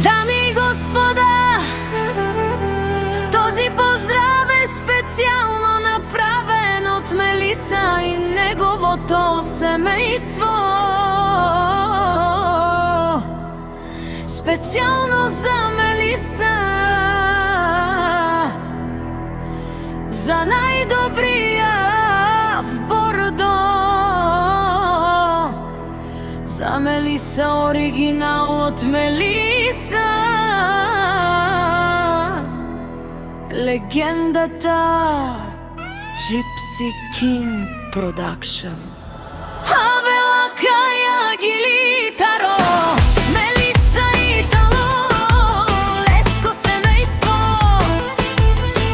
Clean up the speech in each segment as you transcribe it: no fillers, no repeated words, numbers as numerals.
Дами и господа, този поздрав е специално направен от Мелиса и неговото семейство. Специално за Мелиса, за най-добрия в Бордо. За Мелиса, оригинал от Мелиса, легендата Gypsy King Production. Авела Кая Гилитаро, Мелиса Итало, леско семейство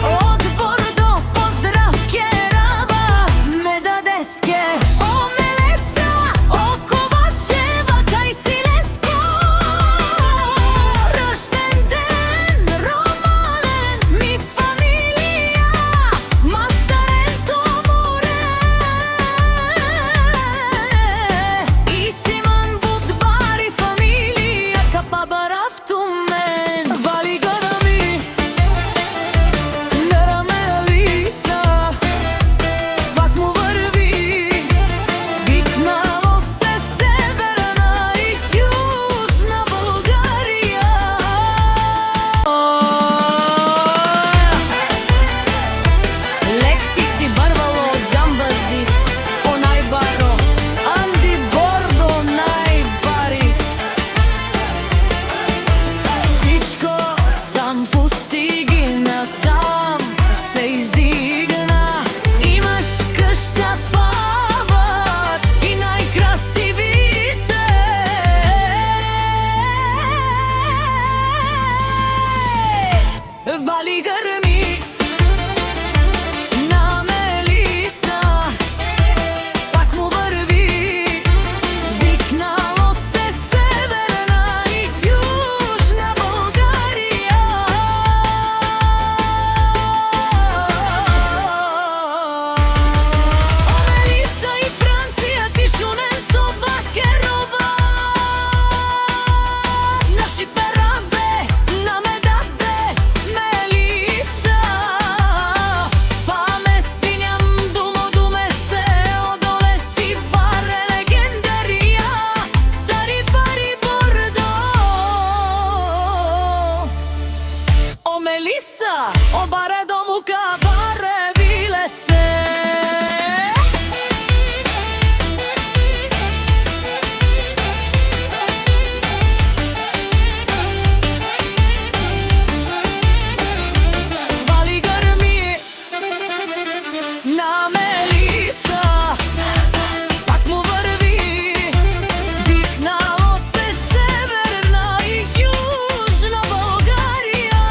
от Бордо. Поздрав кераба медадеске. О, Мелеса, о, Ковачева, кај си леско. Рожден ден, ромален, ми фамилија, Мастаренто море. И Симан Будбари фамилија, Капабарафтумен. Вали гора ми, нера Мелиса, пак му върви. Викнало се Северна и Южна България. Лекси си барвало джамбази, о најбаро, Анди Бордо најбари. Всичко сам постигна, сам се издигна. Имаш къща, павар и најкрасивите. Вали грми на Мелиса, пак му върви. Викнало се Северна и Южна България. О, Мелиса и Франција, ти шунен со Бакерова. Наши пераве на медаде Мелиса. Па ме синјам думо думесте, одоле си варе легендарија. Дари пари Бордо. О, Мелиса, о баре дому кабаре вилесте. Вали грми на Мелиса, пак му върви. Викнало се Северна и Южна България.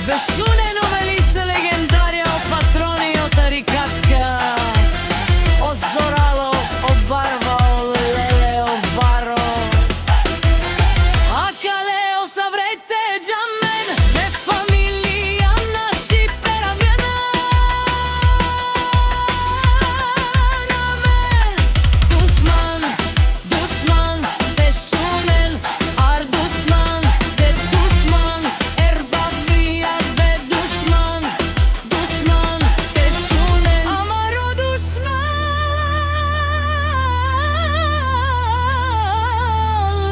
Бешунено Мелиса, легендарија, о патрони, о тарикатка, о Зорало, о Барва, о Леле, о Баро. А Калео саврете джамен, ме фамилија наши перавјана. На мен душман, душман, бешунен, ар душман, де душман, ербавија бе душман, душман, бешунен. Амаро душман,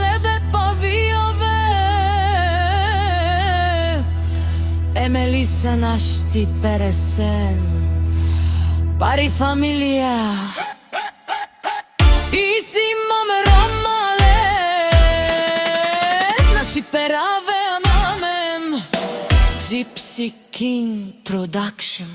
лебе павијове. Е, Мелиса, наш ти пересен, пари фамилија и Симам ромален. Наши пераве мамем, Gypsy King Production.